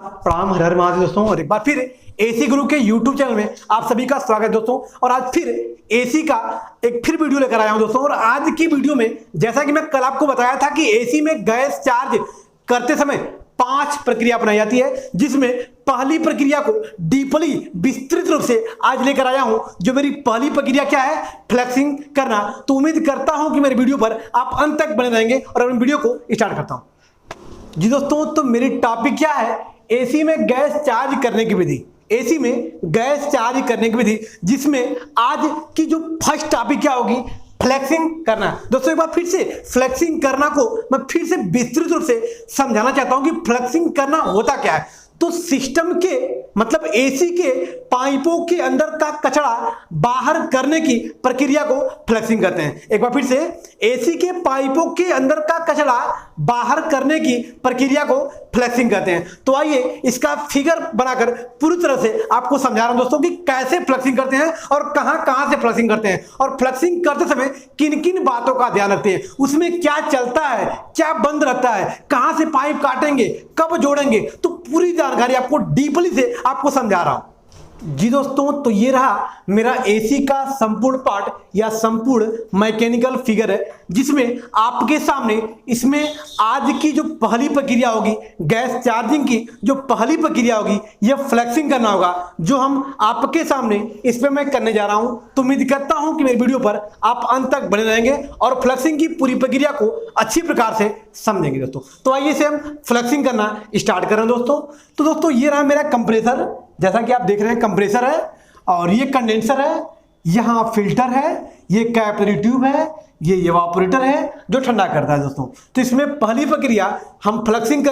प्रणाम, हर हर महादेव दोस्तों। और एक बार फिर एसी गुरु के यूट्यूब चैनल में आप सभी का स्वागत है दोस्तों। और आज फिर एसी का एक फिर वीडियो लेकर आया हूं दोस्तों। और आज की वीडियो में जैसा कि मैं कल आपको बताया था कि एसी में गैस चार्ज करते समय 5 प्रक्रिया अपनाई जाती है, जिसमें पहली प्रक्रिया को डीपली विस्तृत रूप से आज लेकर आया हूं। जो मेरी पहली प्रक्रिया क्या है, फ्लेक्सिंग करना। तो उम्मीद करता हूं कि मेरे वीडियो पर आप अंत तक बने रहेंगे और अपने वीडियो को स्टार्ट करता हूं। जी दोस्तों, तो मेरी टॉपिक क्या है, एसी में गैस चार्ज करने की विधि। एसी में गैस चार्ज करने की विधि, जिसमें आज की जो फर्स्ट टॉपिक क्या होगी, फ्लेक्सिंग करना। दोस्तों एक बार फिर से फ्लेक्सिंग करना को मैं फिर से विस्तृत रूप से समझाना चाहता हूं कि फ्लेक्सिंग करना होता क्या है। तो सिस्टम के मतलब एसी के पाइपों के अंदर का कचरा बाहर करने की प्रक्रिया को फ्लेक्सिंग कहते हैं। एक बार फिर से, एसी के पाइपों के अंदर का कचरा बाहर करने की प्रक्रिया को फ्लेक्सिंग कहते हैं। तो आइए इसका फिगर बनाकर पूरी तरह से आपको समझा रहा हूं दोस्तों कि कैसे फ्लेक्सिंग करते हैं और कहां से फ्लेक्सिंग करते हैं, और फ्लेक्सिंग करते समय किन किन बातों का ध्यान रखते हैं, उसमें क्या चलता है, क्या बंद रहता है, कहां से पाइप काटेंगे, कब जोड़ेंगे। तो पूरी जानकारी आपको डीपली से आपको समझा रहा हूं। जी दोस्तों, तो ये रहा मेरा एसी का संपूर्ण पार्ट या संपूर्ण मैकेनिकल फिगर है, जिसमें आपके सामने इसमें आज की जो पहली प्रक्रिया होगी, गैस चार्जिंग की जो पहली प्रक्रिया होगी, यह फ्लेक्सिंग करना होगा, जो हम आपके सामने इसमें मैं करने जा रहा हूं। तो उम्मीद करता हूं कि मेरी वीडियो पर आप अंत तक बने रहेंगे और फ्लेक्सिंग की पूरी प्रक्रिया को अच्छी प्रकार से समझेंगे दोस्तों। तो आइए से हम फ्लेक्सिंग करना स्टार्ट करें दोस्तों। तो दोस्तों ये रहा मेरा कंप्रेसर, जैसा कि आप देख रहे हैं कंप्रेसर है, और ये कंडेंसर है, यहां फिल्टर है, ये कैपिलरी ट्यूब है, ये इवापोरेटर है जो ठंडा करता है दोस्तों। तो इसमें पहली प्रक्रिया हम फ्लेक्सिंग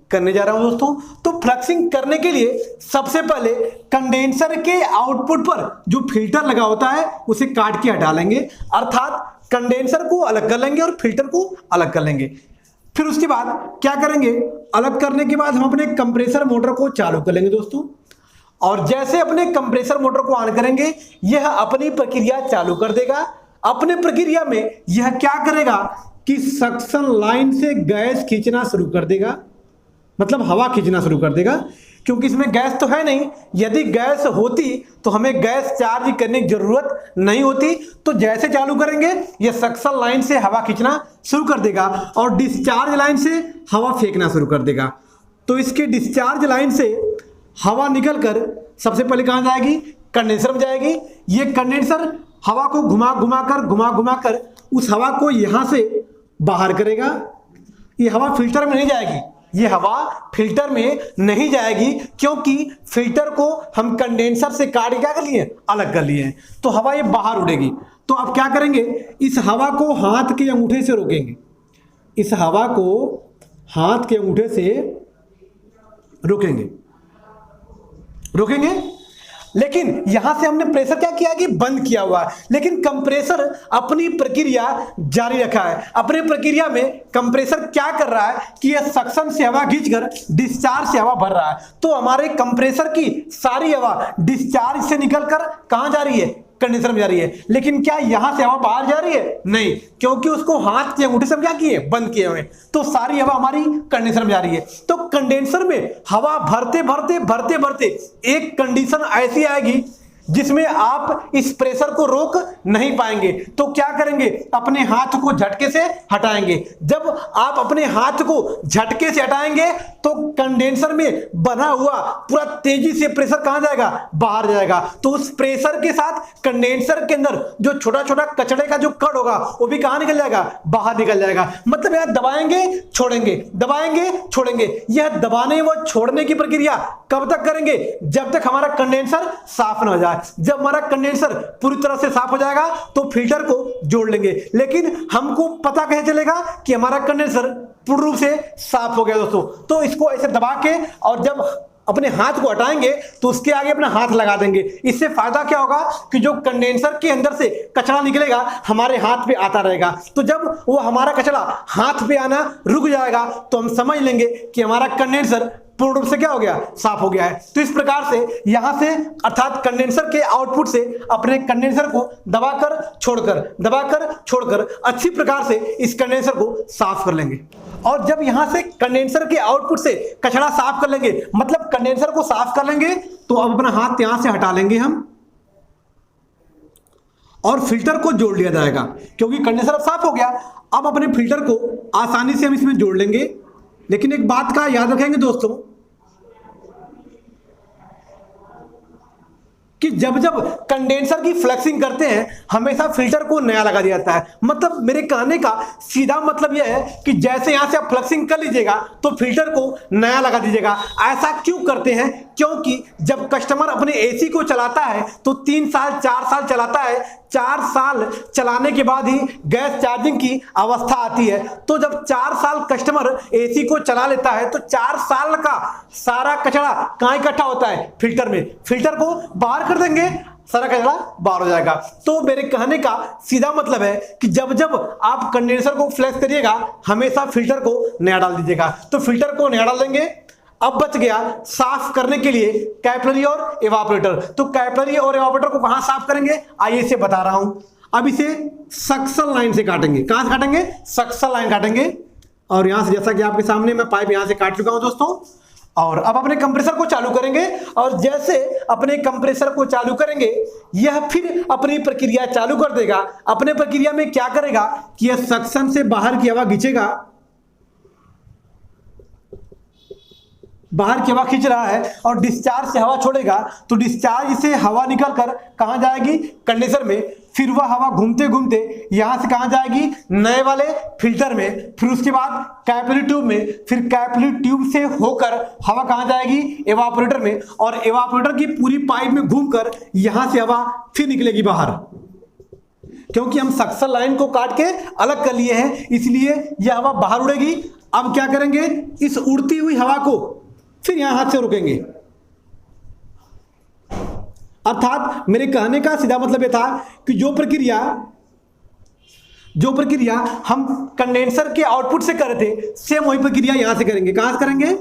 करने जा रहा हूं दोस्तों। तो फ्लेक्सिंग करने के लिए सबसे पहले कंडेंसर के आउटपुट पर जो फिल्टर लगा होता है उसे काट के हटा लेंगे, अर्थात कंडेंसर को अलग कर लेंगे और फिल्टर को अलग कर लेंगे। फिर उसके बाद क्या करेंगे, अलग करने के बाद हम अपने कंप्रेसर मोटर को चालू कर लेंगे दोस्तों। और जैसे अपने कंप्रेसर मोटर को ऑन करेंगे, यह अपनी प्रक्रिया चालू कर देगा। अपने प्रक्रिया में यह क्या करेगा कि सक्शन लाइन से गैस खींचना शुरू कर देगा, मतलब हवा खींचना शुरू कर देगा, क्योंकि इसमें गैस तो है नहीं। यदि गैस होती तो हमें गैस चार्ज करने की जरूरत नहीं होती। तो जैसे चालू करेंगे, यह सक्शन लाइन से हवा खींचना शुरू कर देगा और डिस्चार्ज लाइन से हवा फेंकना शुरू कर देगा। तो इसके डिस्चार्ज लाइन से हवा निकलकर सबसे पहले कहां जाएगी, कंडेंसर में जाएगी। ये कंडेंसर हवा को घुमा घुमा कर उस हवा को यहां से बाहर करेगा। ये हवा फिल्टर में नहीं जाएगी, ये हवा फिल्टर में नहीं जाएगी, क्योंकि फिल्टर को हम कंडेंसर से काट के क्या कर लिए, अलग कर लिए हैं। तो हवा ये बाहर उड़ेगी। तो अब क्या करेंगे, इस हवा को हाथ के अंगूठे से रोकेंगे, इस हवा को हाथ के अंगूठे से रोकेंगे। लेकिन यहां से हमने प्रेशर क्या किया कि बंद किया हुआ है, लेकिन कंप्रेसर अपनी प्रक्रिया जारी रखा है। अपनी प्रक्रिया में कंप्रेसर क्या कर रहा है कि यह सक्शन से हवा खींचकर डिस्चार्ज से हवा भर रहा है। तो हमारे कंप्रेसर की सारी हवा डिस्चार्ज से निकलकर कहां जा रही है, कंडेंसर में जा रही है। लेकिन क्या यहां से हवा बाहर जा रही है, नहीं, क्योंकि उसको हाथ के अंगूठे से हम क्या किए, बंद किए हुए। तो सारी हवा हमारी कंडेंसर में जा रही है। तो कंडेंसर में हवा भरते भरते एक कंडीशन ऐसी आएगी जिसमें आप इस प्रेशर को रोक नहीं पाएंगे। तो क्या करेंगे, अपने हाथ को झटके से हटाएंगे। जब आप अपने हाथ को झटके से हटाएंगे तो कंडेंसर में बना हुआ पूरा तेजी से प्रेशर कहां जाएगा, बाहर जाएगा। तो उस प्रेशर के साथ कंडेंसर के अंदर जो छोटा छोटा कचड़े का जो कण होगा वो भी कहां निकल जाएगा, बाहर निकल जाएगा। मतलब यहां दबाएंगे छोड़ेंगे, दबाएंगे छोड़ेंगे। यह दबाने व छोड़ने की प्रक्रिया कब तक करेंगे, जब तक हमारा कंडेंसर साफ न हो जाए। जब हमारा कंडेंसर पूरी तरह से साफ हो जाएगा तो फिल्टर को जोड़ लेंगे। लेकिन हमको पता कैसे चलेगा कि हमारा कंडेंसर पूर्ण रूप से साफ हो गया दोस्तों। तो इसको ऐसे दबा के और जब अपने हाथ को हटाएंगे तो उसके आगे अपना हाथ लगा देंगे। इससे फायदा क्या होगा कि जो कंडेंसर के अंदर से कचरा निकलेगा हमारे हाथ पे आता रहेगा। तो जब वो हमारा कचरा हाथ पे आना रुक जाएगा तो हम समझ लेंगे कि हमारा कंडेंसर पूर्ण रूप से क्या हो गया, साफ हो गया है। तो इस प्रकार से यहां से अर्थात कंडेंसर के आउटपुट से अपने कंडेंसर को दबाकर छोड़कर अच्छी प्रकार से इस कंडेंसर को साफ कर लेंगे। और जब यहां से कंडेंसर के आउटपुट से कचरा साफ कर लेंगे, मतलब कंडेंसर को साफ कर लेंगे, तो अब अपना हाथ यहां से हटा लेंगे हम और फिल्टर को जोड़ लिया जाएगा, क्योंकि कंडेंसर अब साफ हो गया। अब अपने फिल्टर को आसानी से हम इसमें जोड़ लेंगे। लेकिन एक बात का याद रखेंगे दोस्तों कि जब जब कंडेंसर की फ्लेक्सिंग करते हैं हमेशा फिल्टर को नया लगा दिया जाता है। मतलब मेरे कहने का सीधा मतलब यह है कि जैसे यहां से आप फ्लेक्सिंग कर लीजिएगा तो फिल्टर को नया लगा दीजिएगा। ऐसा क्यों करते हैं? क्योंकि जब कस्टमर अपने एसी को चलाता है तो 3 साल 4 साल चलाता है, 4 साल चलाने के बाद ही गैस चार्जिंग की अवस्था आती है। तो जब 4 साल कस्टमर एसी को चला लेता है तो 4 साल का सारा कचरा कहां इकट्ठा होता है? फिल्टर में। फिल्टर को बाहर कर देंगे, सारा कचरा बाहर हो जाएगा। तो मेरे कहने का सीधा मतलब है कि जब जब आप कंडेंसर को फ्लैश करिएगा हमेशा फिल्टर को नया डाल दीजिएगा। तो फिल्टर को नया डाल देंगे। अब बच गया साफ करने के लिए कैपिलरी और इवापोरेटर। तो कैपिलरी और इवापोरेटर को कहां साफ करेंगे? आइए इसे बता रहा हूं। अब इसे सक्शन लाइन से काटेंगे। कहां से काटेंगे? सक्शन लाइन काटेंगे। और यहां से जैसा कि आपके सामने मैं पाइप यहां से काट चुका हूं दोस्तों। और अब अपने कंप्रेसर को चालू करेंगे और जैसे अपने कंप्रेसर को चालू करेंगे यह फिर अपनी प्रक्रिया चालू कर देगा। अपने प्रक्रिया में क्या करेगा कि यह सक्शन से बाहर की हवा खींचेगा, बाहर की हवा खींच रहा है और डिस्चार्ज से हवा छोड़ेगा। तो डिस्चार्ज से हवा निकलकर कहां जाएगी? कंडेंसर में। फिर वह हवा घूमते घूमते यहां से कहां जाएगी? नए वाले फिल्टर में। फिर उसके बाद कैपिलरी ट्यूब में। फिर कैपिलरी ट्यूब से होकर हवा कहां जाएगी? इवापोरेटर में। और इवापोरेटर की पूरी पाइप में घूमकर यहां से हवा फिर निकलेगी बाहर। क्योंकि हम सक्शन लाइन को काट के अलग कर लिए हैं इसलिए यह हवा बाहर उड़ेगी। अब क्या करेंगे? इस उड़ती हुई हवा को फिर यहां हाथ से रोकेंगे। अर्थात मेरे कहने का सीधा मतलब यह था कि जो प्रक्रिया हम कंडेंसर के आउटपुट से कर रहे थे सेम वही प्रक्रिया यहां से करेंगे। कहां से करेंगे?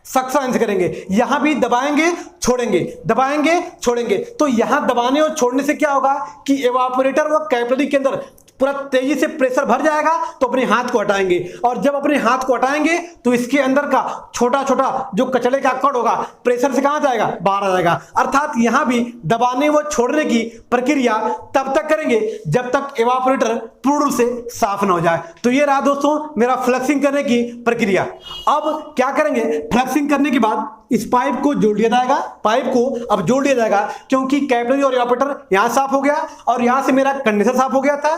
सक्शन से करेंगे। यहां भी दबाएंगे छोड़ेंगे, दबाएंगे छोड़ेंगे। तो यहां दबाने और छोड़ने से क्या होगा कि इवापोरेटर व कैपिलरी के अंदर पूरा तेजी से प्रेशर भर जाएगा। तो अपने हाथ को हटाएंगे और जब अपने हाथ को हटाएंगे तो इसके अंदर का छोटा छोटा जो कचड़े का कण होगा प्रेशर से कहां जाएगा? बाहर आ जाएगा। अर्थात यहां भी दबाने व छोड़ने की प्रक्रिया तब तक करेंगे जब तक इवापोरेटर पूर्ण रूप से साफ ना हो जाए। तो ये रहा दोस्तों मेरा फ्लक्सिंग करने की प्रक्रिया। अब क्या करेंगे? फ्लक्सिंग करने के बाद इस पाइप को जोड़ दिया जाएगा। पाइप को अब जोड़ दिया जाएगा क्योंकि कैपिलरी और इवापोरेटर यहां साफ हो गया और यहां से मेरा कंडेंसर साफ हो गया था।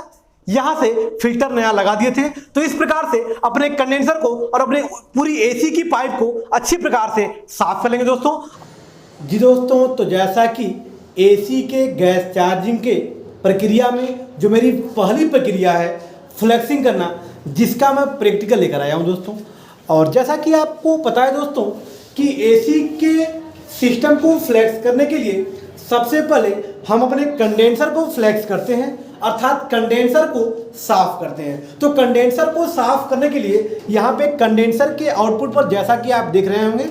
यहां से फिल्टर नया लगा दिए थे। तो इस प्रकार से अपने कंडेंसर को और अपने पूरी एसी की पाइप को अच्छी प्रकार से साफ कर लेंगे दोस्तों। जी दोस्तों, तो जैसा कि एसी के गैस चार्जिंग के प्रक्रिया में जो मेरी पहली प्रक्रिया है फ्लैक्सिंग करना, जिसका मैं प्रैक्टिकल लेकर आया हूं दोस्तों। और जैसा कि आपको पता है दोस्तों कि एसी के सिस्टम को फ्लैक्स करने के लिए सबसे पहले हम अपने कंडेंसर को फ्लैक्स करते हैं, अर्थात कंडेंसर को साफ करते हैं। तो कंडेंसर को साफ करने के लिए यहाँ पे कंडेंसर के आउटपुट पर जैसा कि आप देख रहे होंगे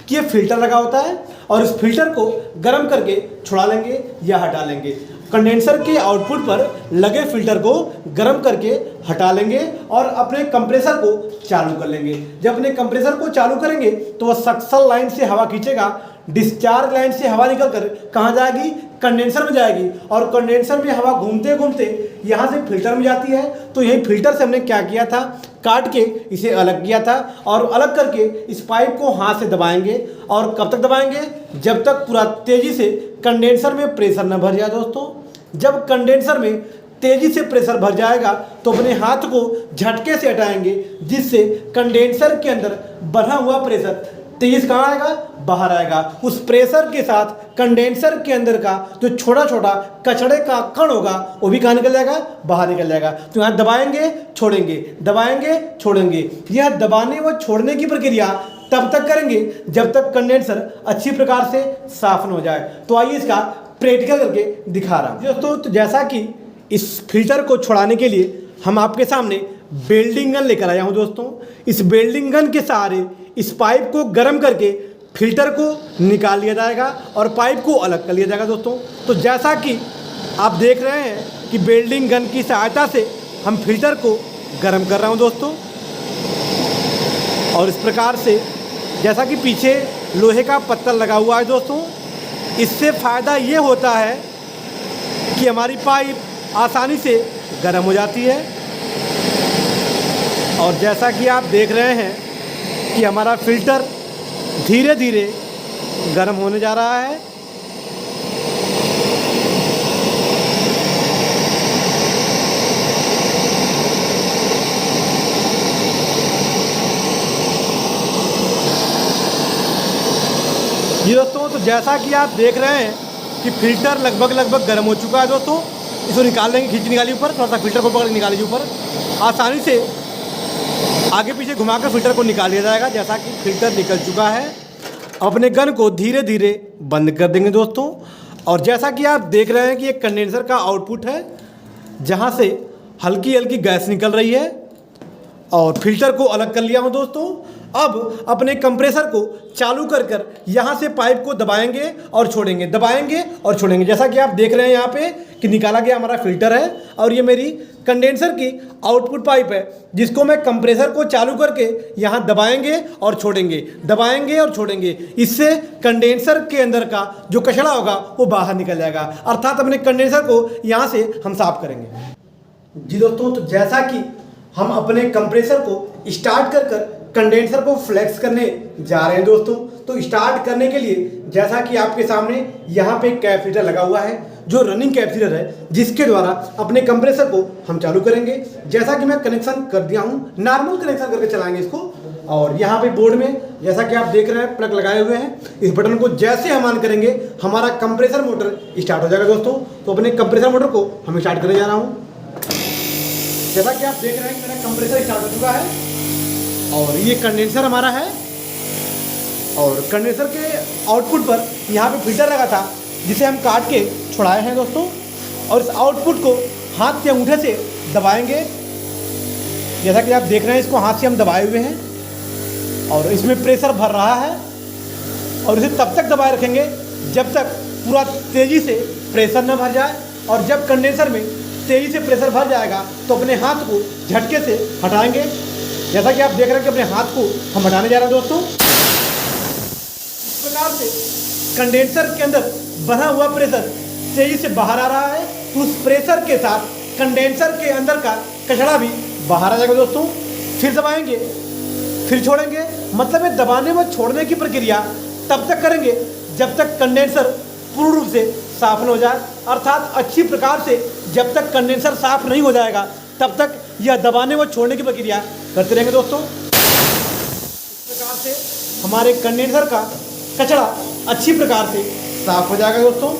कि ये फिल्टर लगा होता है और इस फिल्टर को गर्म करके छुड़ा लेंगे या हटा लेंगे। कंडेंसर के आउटपुट पर लगे फिल्टर को गर्म करके हटा लेंगे और अपने कंप्रेसर को चालू कर लेंगे। जब अपने कंप्रेसर को चालू करेंगे तो वह सक्शन लाइन से हवा खींचेगा, डिस्चार्ज लाइन से हवा निकलकर कहां जाएगी? कंडेंसर में जाएगी और कंडेंसर में हवा घूमते घूमते यहां से फिल्टर में जाती है। तो यही फिल्टर से हमने क्या किया था? काट के इसे अलग किया था और अलग करके इस पाइप को हाथ से दबाएंगे। और कब तक दबाएंगे? जब तक पूरा तेजी से कंडेंसर में प्रेशर न भर जाए दोस्तों। जब कंडेंसर में तेजी से प्रेशर भर जाएगा तो अपने हाथ को झटके से हटाएंगे, जिससे कंडेंसर के अंदर बढ़ा हुआ प्रेशर तेजी से कहाँ आएगा? बाहर आएगा। उस प्रेशर के साथ कंडेंसर के अंदर का जो छोटा छोटा कचड़े का कण होगा वो भी कहाँ निकल जाएगा? बाहर निकल जाएगा। तो यहाँ दबाएंगे छोड़ेंगे, दबाएंगे छोड़ेंगे। यह दबाने व छोड़ने की प्रक्रिया तब तक करेंगे जब तक कंडेंसर अच्छी प्रकार से साफ न हो जाए। तो आइए इसका प्रैक्टिकल करके दिखा रहा हूँ दोस्तों। तो जैसा कि इस फिल्टर को छुड़ाने के लिए हम आपके सामने वेल्डिंग गन लेकर आया हूँ दोस्तों। इस वेल्डिंग गन के सहारे इस पाइप को गर्म करके फिल्टर को निकाल लिया जाएगा और पाइप को अलग कर लिया जाएगा दोस्तों। तो जैसा कि आप देख रहे हैं कि वेल्डिंग गन की सहायता से हम फिल्टर को गर्म कर रहा हूँ दोस्तों। और इस प्रकार से जैसा कि पीछे लोहे का पत्तल लगा हुआ है दोस्तों, इससे फ़ायदा ये होता है कि हमारी पाइप आसानी से गर्म हो जाती है। और जैसा कि आप देख रहे हैं कि हमारा फ़िल्टर धीरे धीरे गर्म होने जा रहा है। जी दोस्तों, तो जैसा कि आप देख रहे हैं कि फ़िल्टर लगभग गर्म हो चुका है दोस्तों। इसको निकाल लेंगे, खींच निकालिए ऊपर, थोड़ा सा फ़िल्टर को पकड़ के निकालिए ऊपर। आसानी से आगे पीछे घुमाकर फ़िल्टर को निकाल लिया जाएगा। जैसा कि फ़िल्टर निकल चुका है, अपने गन को धीरे धीरे बंद कर देंगे दोस्तों। और जैसा कि आप देख रहे हैं कि एक कंडेंसर का आउटपुट है, जहाँ से हल्की हल्की गैस निकल रही है। और फिल्टर को अलग कर लिया हूँ दोस्तों। अब अपने कंप्रेसर को चालू कर यहाँ से पाइप को दबाएंगे और छोड़ेंगे, दबाएंगे और छोड़ेंगे। जैसा कि आप देख रहे हैं यहाँ पे कि निकाला गया हमारा फ़िल्टर है और ये मेरी कंडेंसर की आउटपुट पाइप है, जिसको मैं कंप्रेसर को चालू करके यहाँ दबाएंगे और छोड़ेंगे, दबाएंगे और छोड़ेंगे। इससे कंडेंसर के अंदर का जो कचरा होगा वो बाहर निकल जाएगा, अर्थात अपने कंडेंसर को यहाँ से हम साफ करेंगे। जी दोस्तों, तो जैसा कि हम अपने कंप्रेसर को स्टार्ट कर कंडेंसर को फ्लेक्स करने जा रहे हैं दोस्तों। तो स्टार्ट करने के लिए जैसा कि आपके सामने यहाँ पे कैपेसिटर लगा हुआ है, जो रनिंग कैपेसिटर है, जिसके द्वारा अपने कंप्रेसर को हम चालू करेंगे। जैसा कि मैं कनेक्शन कर दिया हूँ, नॉर्मल कनेक्शन करके चलाएंगे इसको। और यहाँ पे बोर्ड में जैसा कि आप देख रहे हैं प्लग लगाए हुए हैं। इस बटन को जैसे हम ऑन करेंगे हमारा कंप्रेसर मोटर स्टार्ट हो जाएगा दोस्तों। तो अपने कंप्रेसर मोटर को हम स्टार्ट करने जा रहा हूँ। जैसा कि आप देख रहे हैं कि मेरा कंप्रेसर स्टार्ट हो चुका है और ये कंडेंसर हमारा है। और कंडेंसर के आउटपुट पर यहाँ पे फिल्टर लगा था, जिसे हम काट के छुड़ाए हैं दोस्तों। और इस आउटपुट को हाथ के अंगूठे से दबाएंगे। जैसा कि आप देख रहे हैं, इसको हाथ से हम दबाए हुए हैं और इसमें प्रेशर भर रहा है। और इसे तब तक दबाए रखेंगे जब तक पूरा तेज़ी से प्रेशर न भर जाए। और जब कंडेंसर में तेज़ी से प्रेशर भर जाएगा तो अपने हाथ को झटके से हटाएंगे। जैसा कि आप देख रहे हैं कि अपने हाथ को हम हटाने जा रहे हैं दोस्तों। इस प्रकार से कंडेंसर के अंदर बना हुआ प्रेशर तेजी से बाहर आ रहा है। तो उस प्रेशर के साथ कंडेंसर के अंदर का कचरा भी बाहर आ जाएगा दोस्तों। फिर दबाएंगे, फिर छोड़ेंगे। मतलब ये दबाने व छोड़ने की प्रक्रिया तब तक करेंगे जब तक कंडेंसर पूर्ण रूप से साफ न हो जाए, अर्थात अच्छी प्रकार से जब तक कंडेंसर साफ नहीं हो जाएगा तब तक यह दबाने व छोड़ने की प्रक्रिया करते रहेंगे दोस्तों। इस प्रकार से हमारे कंडेंसर का कचरा अच्छी प्रकार से साफ हो जाएगा दोस्तों।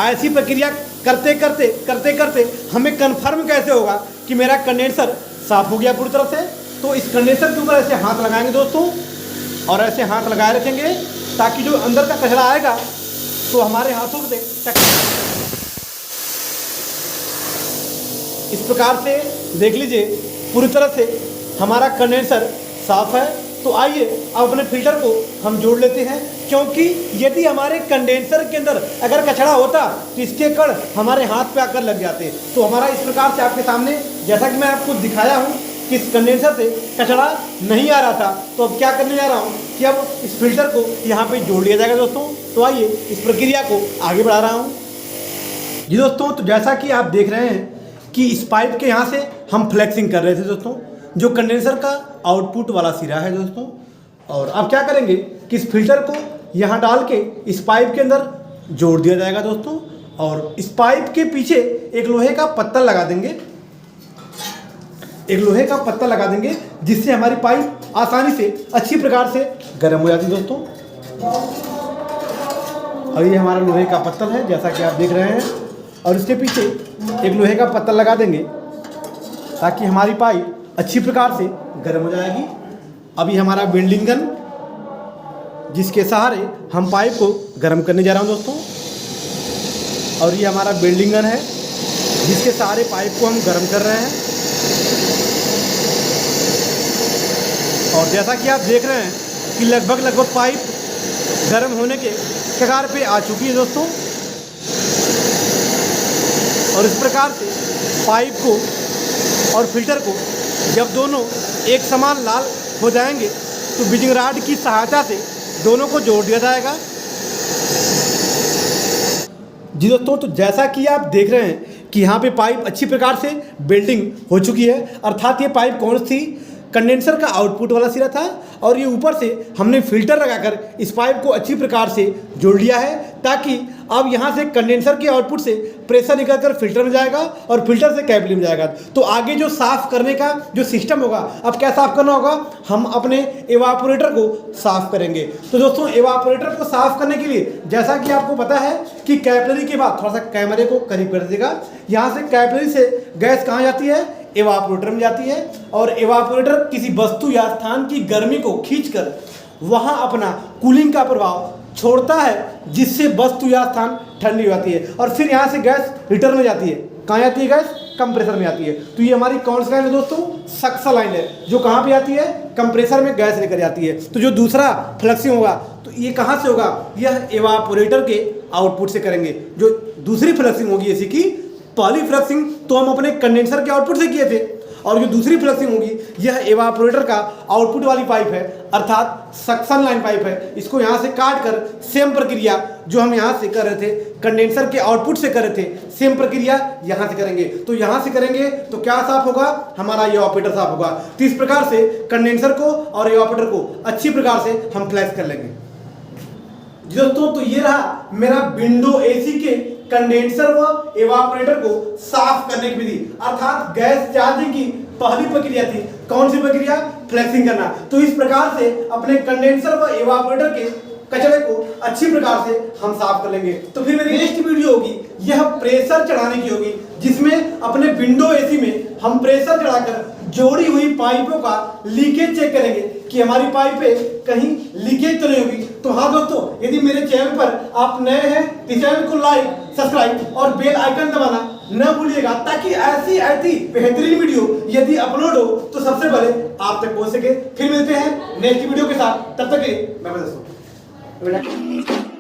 ऐसी प्रक्रिया करते करते हमें कंफर्म कैसे होगा कि मेरा कंडेंसर साफ हो गया पूरी तरह से? तो इस कंडेंसर के ऊपर ऐसे हाथ लगाएंगे दोस्तों और ऐसे हाथ लगाए रखेंगे ताकि जो अंदर का कचरा आएगा तो हमारे हाथों से इस प्रकार से देख लीजिए पूरी तरह से हमारा कंडेंसर साफ है। तो आइए अब अपने फिल्टर को हम जोड़ लेते हैं, क्योंकि यदि हमारे कंडेंसर के अंदर अगर कचरा होता तो इसके कण हमारे हाथ पे आकर लग जाते। तो हमारा इस प्रकार से आपके सामने, जैसा कि मैं आपको दिखाया हूँ कि इस कंडेंसर से कचरा नहीं आ रहा था, तो अब क्या करने जा रहा हूँ कि अब इस फिल्टर को यहाँ पे जोड़ लिया जाएगा दोस्तों। तो आइए इस प्रक्रिया को आगे बढ़ा रहा हूँ। जी दोस्तों, तो जैसा कि आप देख रहे हैं कि इस पाइप के यहाँ से हम फ्लेक्सिंग कर रहे थे दोस्तों, जो कंडेंसर का आउटपुट वाला सिरा है दोस्तों। और अब क्या करेंगे कि इस फिल्टर को यहाँ डाल के इस पाइप के अंदर जोड़ दिया जाएगा दोस्तों। और इस पाइप के पीछे एक लोहे का पत्तल लगा देंगे, जिससे हमारी पाइप आसानी से अच्छी प्रकार से गर्म हो जाती है दोस्तों। और ये हमारा लोहे का पत्तल है, जैसा कि आप देख रहे हैं। और इसके पीछे एक लोहे का पत्तल लगा देंगे ताकि हमारी पाइप अच्छी प्रकार से गर्म हो जाएगी। अभी हमारा वेल्डिंग गन, जिसके सहारे हम पाइप को गर्म करने जा रहा हूँ दोस्तों। और ये हमारा वेल्डिंग गन है, जिसके सहारे पाइप को हम गर्म कर रहे हैं। और जैसा कि आप देख रहे हैं कि लगभग पाइप गर्म होने के कगार पे आ चुकी है दोस्तों। और इस प्रकार से पाइप को और फिल्टर को जब दोनों एक समान लाल हो जाएंगे तो बीजिंग रॉड की सहायता से दोनों को जोड़ दिया जाएगा। जी दोस्तों, तो जैसा कि आप देख रहे हैं कि यहाँ पे पाइप अच्छी प्रकार से वेल्डिंग हो चुकी है, अर्थात ये पाइप कौन सी कंडेंसर का आउटपुट वाला सिरा था और ये ऊपर से हमने फिल्टर लगाकर इस पाइप को अच्छी प्रकार से जोड़ लिया है, ताकि अब यहाँ से कंडेंसर के आउटपुट से प्रेशर निकलकर फिल्टर में जाएगा और फिल्टर से कैपिलरी में जाएगा। तो आगे जो साफ़ करने का जो सिस्टम होगा, अब क्या साफ़ करना होगा, हम अपने एवापोरेटर को साफ़ करेंगे। तो दोस्तों, एवापोरेटर को साफ़ करने के लिए जैसा कि आपको पता है कि कैपिलरी के बाद, थोड़ा सा कैमरे को करीब कर दीजिएगा, यहाँ से कैपिलरी से गैस कहाँ जाती है, एवापोरेटर में जाती है और एवापोरेटर किसी वस्तु या स्थान की गर्मी को खींचकर वहां अपना कूलिंग का प्रभाव छोड़ता है, जिससे वस्तु या स्थान ठंडी हो जाती है और फिर यहां से गैस हीटर में जाती है। कहाँ जाती है गैस, कंप्रेसर में आती है। तो ये हमारी कौन सी लाइन है दोस्तों, सक्शन लाइन है, जो कहाँ पे आती है, कंप्रेसर में गैस लेकर जाती है। तो जो दूसरा फ्लक्सिंग होगा तो ये कहाँ से होगा, यह एवापोरेटर के आउटपुट से करेंगे। जो दूसरी फ्लक्सिंग होगी एसी की, पहली फ्लक्सिंग तो हम अपने कंडेंसर के आउटपुट से किए थे और जो दूसरी फ्लक्सिंग होगी यह एवापोरेटर का आउटपुट वाली पाइप है, अर्थात सक्शन लाइन पाइप है। इसको यहाँ से काट कर सेम प्रक्रिया जो हम यहाँ से कर रहे थे, कंडेंसर के आउटपुट से कर रहे थे, सेम प्रक्रिया यहाँ से करेंगे। तो यहाँ से करेंगे तो क्या साफ होगा, हमारा एवापोरेटर साफ होगा। तो इस प्रकार से कंडेंसर को और एवापोरेटर को अच्छी प्रकार से हम फ्लैश कर लेंगे। दोस्तों, तो ये रहा मेरा विंडो एसी के कंडेंसर व एवापोरेटर को साफ करने की विधि, अर्थात गैस चार्जिंग की पहली प्रक्रिया थी। कौन सी प्रक्रिया, फ्लैशिंग करना। तो इस प्रकार से अपने कंडेंसर व एवापोरेटर के कचरे को अच्छी प्रकार से हम साफ कर लेंगे। तो फिर मेरी नेक्स्ट वीडियो होगी, यह प्रेशर चढ़ाने की होगी, जिसमें अपने विंडो एसी में हम प्रेशर चढ़ाकर जोड़ी हुई पाइपों का लीकेज चेक करेंगे कि हमारी पाइपें कहीं लीकेज तो नहीं होगी। तो हाँ दोस्तों, यदि मेरे चैनल पर आप नए हैं तो चैनल को लाइक, सब्सक्राइब और बेल आइकन दबाना न भूलिएगा, ताकि ऐसी बेहतरीन वीडियो यदि अपलोड हो तो सबसे पहले आप तक पहुंच सके। फिर मिलते हैं नेक्स्ट वीडियो के साथ, तब तक के लिए बाय बाय दोस्तों।